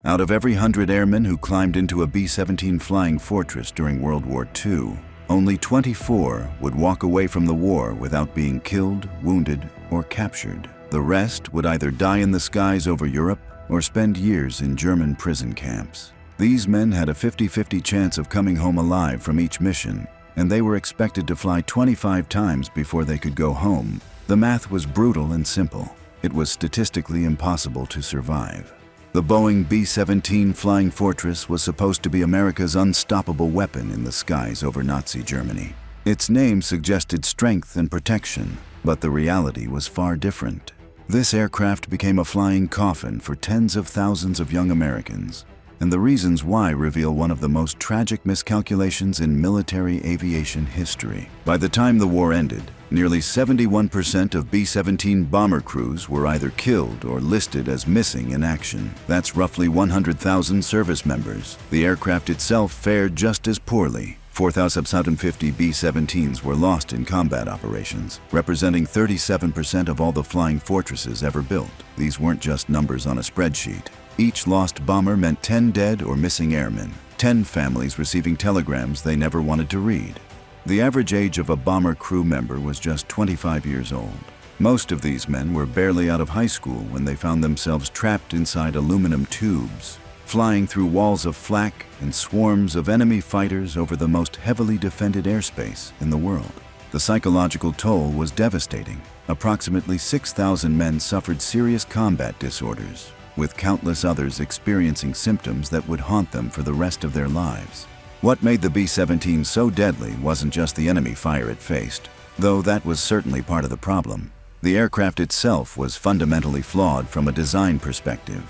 Out of every 100 airmen who climbed into a B-17 flying fortress during World War II, only 24 would walk away from the war without being killed, wounded, or captured. The rest would either die in the skies over Europe or spend years in German prison camps. These men had a 50-50 chance of coming home alive from each mission, and they were expected to fly 25 times before they could go home. The math was brutal and simple. It was statistically impossible to survive. The Boeing B-17 Flying Fortress was supposed to be America's unstoppable weapon in the skies over Nazi Germany. Its name suggested strength and protection, but the reality was far different. This aircraft became a flying coffin for tens of thousands of young Americans, and the reasons why reveal one of the most tragic miscalculations in military aviation history. By the time the war ended, nearly 71% of B-17 bomber crews were either killed or listed as missing in action. That's roughly 100,000 service members. The aircraft itself fared just as poorly. 4,750 B-17s were lost in combat operations, representing 37% of all the flying fortresses ever built. These weren't just numbers on a spreadsheet. Each lost bomber meant 10 dead or missing airmen, 10 families receiving telegrams they never wanted to read. The average age of a bomber crew member was just 25 years old. Most of these men were barely out of high school when they found themselves trapped inside aluminum tubes, flying through walls of flak and swarms of enemy fighters over the most heavily defended airspace in the world. The psychological toll was devastating. Approximately 6,000 men suffered serious combat disorders, with countless others experiencing symptoms that would haunt them for the rest of their lives. What made the B-17 so deadly wasn't just the enemy fire it faced, though that was certainly part of the problem. The aircraft itself was fundamentally flawed from a design perspective,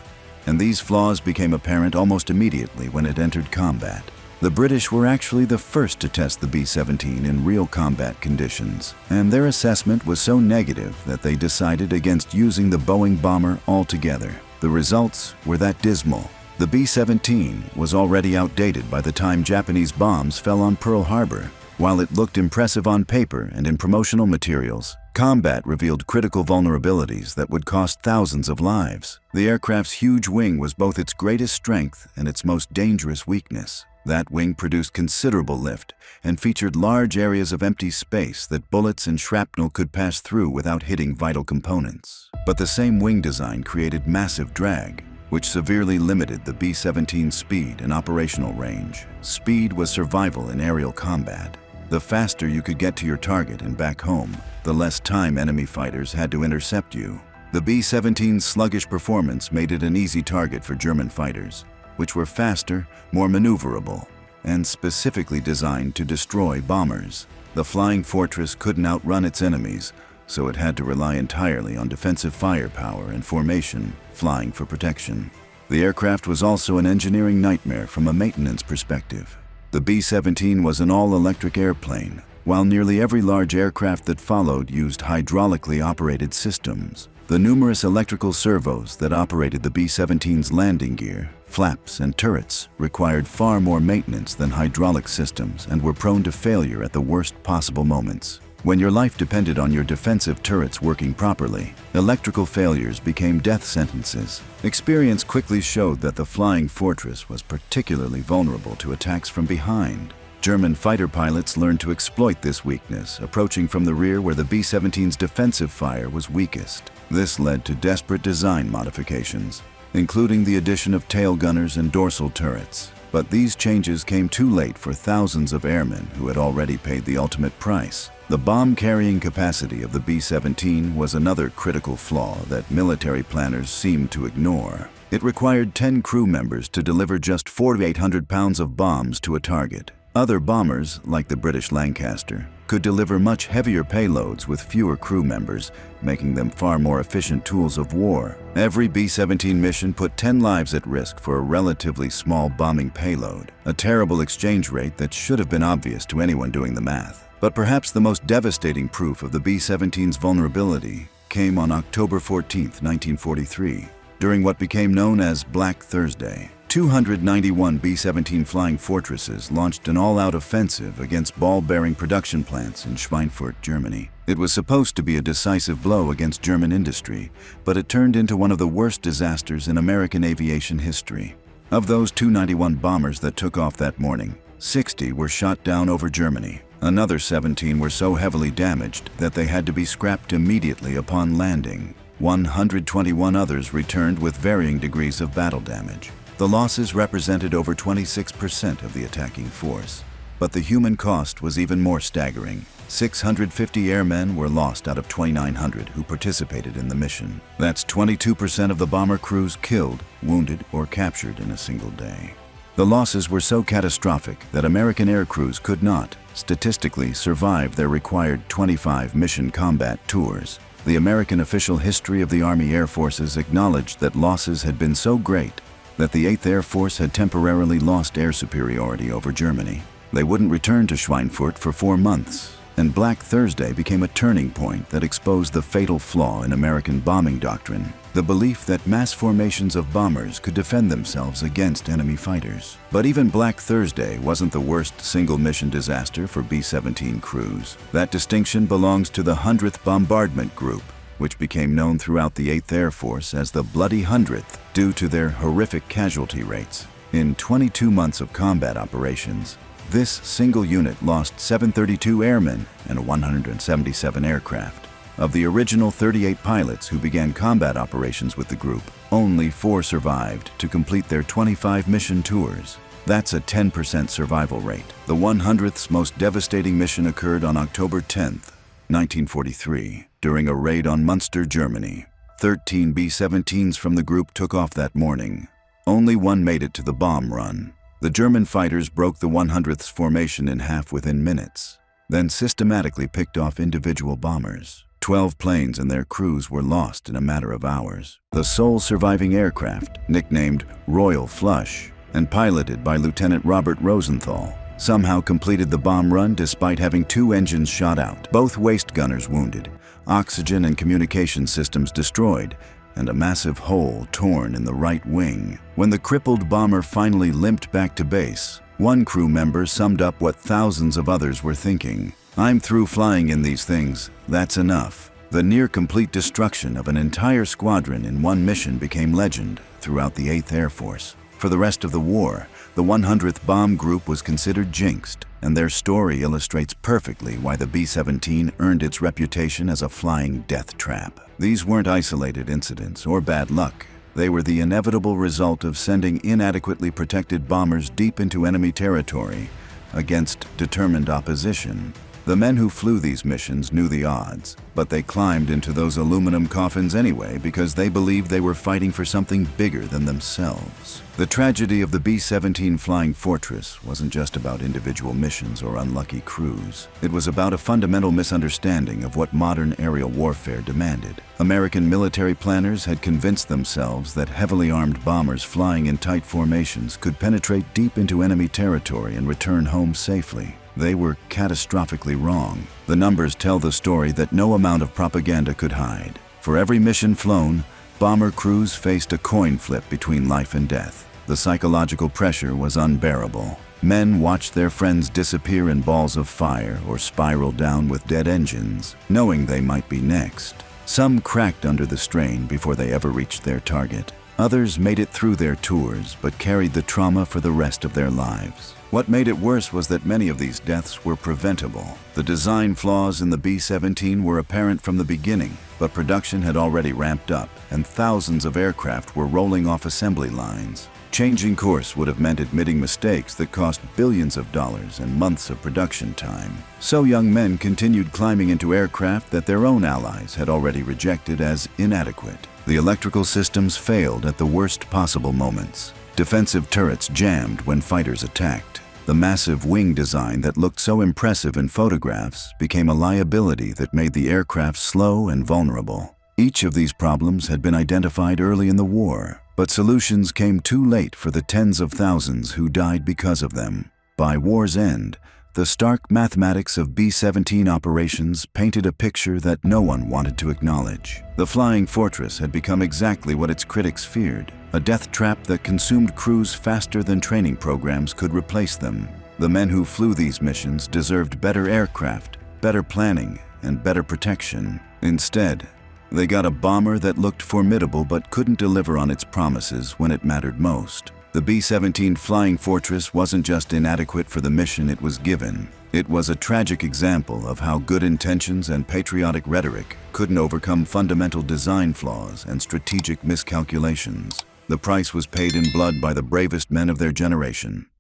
and these flaws became apparent almost immediately when it entered combat. The British were actually the first to test the B-17 in real combat conditions, and their assessment was so negative that they decided against using the Boeing bomber altogether. The results were that dismal. The B-17 was already outdated by the time Japanese bombs fell on Pearl Harbor. While it looked impressive on paper and in promotional materials, combat revealed critical vulnerabilities that would cost thousands of lives. The aircraft's huge wing was both its greatest strength and its most dangerous weakness. That wing produced considerable lift and featured large areas of empty space that bullets and shrapnel could pass through without hitting vital components. But the same wing design created massive drag, which severely limited the B-17's speed and operational range. Speed was survival in aerial combat. The faster you could get to your target and back home, the less time enemy fighters had to intercept you. The B-17's sluggish performance made it an easy target for German fighters, which were faster, more maneuverable, and specifically designed to destroy bombers. The flying fortress couldn't outrun its enemies, so it had to rely entirely on defensive firepower and formation, flying for protection. The aircraft was also an engineering nightmare from a maintenance perspective. The B-17 was an all-electric airplane, while nearly every large aircraft that followed used hydraulically operated systems. The numerous electrical servos that operated the B-17's landing gear, flaps, and turrets required far more maintenance than hydraulic systems and were prone to failure at the worst possible moments. When your life depended on your defensive turrets working properly, electrical failures became death sentences. Experience quickly showed that the flying fortress was particularly vulnerable to attacks from behind. German fighter pilots learned to exploit this weakness, approaching from the rear where the B-17's defensive fire was weakest. This led to desperate design modifications, including the addition of tail gunners and dorsal turrets. But these changes came too late for thousands of airmen who had already paid the ultimate price. The bomb-carrying capacity of the B-17 was another critical flaw that military planners seemed to ignore. It required 10 crew members to deliver just 4,800 pounds of bombs to a target. Other bombers, like the British Lancaster, could deliver much heavier payloads with fewer crew members, making them far more efficient tools of war. Every B-17 mission put 10 lives at risk for a relatively small bombing payload, a terrible exchange rate that should have been obvious to anyone doing the math. But perhaps the most devastating proof of the B-17's vulnerability came on October 14, 1943, during what became known as Black Thursday. 291 B-17 flying fortresses launched an all-out offensive against ball-bearing production plants in Schweinfurt, Germany. It was supposed to be a decisive blow against German industry, but it turned into one of the worst disasters in American aviation history. Of those 291 bombers that took off that morning, 60 were shot down over Germany. Another 17 were so heavily damaged that they had to be scrapped immediately upon landing. 121 others returned with varying degrees of battle damage. The losses represented over 26% of the attacking force. But the human cost was even more staggering. 650 airmen were lost out of 2,900 who participated in the mission. That's 22% of the bomber crews killed, wounded, or captured in a single day. The losses were so catastrophic that American air crews could not, statistically, survive their required 25 mission combat tours. The American official history of the Army Air Forces acknowledged that losses had been so great that the 8th Air Force had temporarily lost air superiority over Germany. They wouldn't return to Schweinfurt for 4 months, and Black Thursday became a turning point that exposed the fatal flaw in American bombing doctrine, the belief that mass formations of bombers could defend themselves against enemy fighters. But even Black Thursday wasn't the worst single-mission disaster for B-17 crews. That distinction belongs to the 100th Bombardment Group, which became known throughout the 8th Air Force as the Bloody 100th due to their horrific casualty rates. In 22 months of combat operations, this single unit lost 732 airmen and 177 aircraft. Of the original 38 pilots who began combat operations with the group, only 4 survived to complete their 25 mission tours. That's a 10% survival rate. The 100th's most devastating mission occurred on October 10th, 1943, during a raid on Munster, Germany. 13 B-17s from the group took off that morning. Only 1 made it to the bomb run. The German fighters broke the 100th's formation in half within minutes, then systematically picked off individual bombers. 12 planes and their crews were lost in a matter of hours. The sole surviving aircraft, nicknamed Royal Flush and piloted by Lieutenant Robert Rosenthal, somehow completed the bomb run despite having 2 engines shot out, both waist gunners wounded, oxygen and communication systems destroyed, and a massive hole torn in the right wing. When the crippled bomber finally limped back to base, one crew member summed up what thousands of others were thinking. "I'm through flying in these things. That's enough." The near-complete destruction of an entire squadron in one mission became legend throughout the 8th Air Force. For the rest of the war, the 100th Bomb Group was considered jinxed, and their story illustrates perfectly why the B-17 earned its reputation as a flying death trap. These weren't isolated incidents or bad luck. They were the inevitable result of sending inadequately protected bombers deep into enemy territory against determined opposition. The men who flew these missions knew the odds, but they climbed into those aluminum coffins anyway because they believed they were fighting for something bigger than themselves. The tragedy of the B-17 Flying Fortress wasn't just about individual missions or unlucky crews. It was about a fundamental misunderstanding of what modern aerial warfare demanded. American military planners had convinced themselves that heavily armed bombers flying in tight formations could penetrate deep into enemy territory and return home safely. They were catastrophically wrong. The numbers tell the story that no amount of propaganda could hide. For every mission flown, bomber crews faced a coin flip between life and death. The psychological pressure was unbearable. Men watched their friends disappear in balls of fire or spiral down with dead engines, knowing they might be next. Some cracked under the strain before they ever reached their target. Others made it through their tours but carried the trauma for the rest of their lives. What made it worse was that many of these deaths were preventable. The design flaws in the B-17 were apparent from the beginning, but production had already ramped up, and thousands of aircraft were rolling off assembly lines. Changing course would have meant admitting mistakes that cost billions of dollars and months of production time. So young men continued climbing into aircraft that their own allies had already rejected as inadequate. The electrical systems failed at the worst possible moments. Defensive turrets jammed when fighters attacked. The massive wing design that looked so impressive in photographs became a liability that made the aircraft slow and vulnerable. Each of these problems had been identified early in the war, but solutions came too late for the tens of thousands who died because of them. By war's end, the stark mathematics of B-17 operations painted a picture that no one wanted to acknowledge. The Flying Fortress had become exactly what its critics feared, a death trap that consumed crews faster than training programs could replace them. The men who flew these missions deserved better aircraft, better planning, and better protection. Instead, they got a bomber that looked formidable but couldn't deliver on its promises when it mattered most. The B-17 Flying Fortress wasn't just inadequate for the mission it was given. It was a tragic example of how good intentions and patriotic rhetoric couldn't overcome fundamental design flaws and strategic miscalculations. The price was paid in blood by the bravest men of their generation.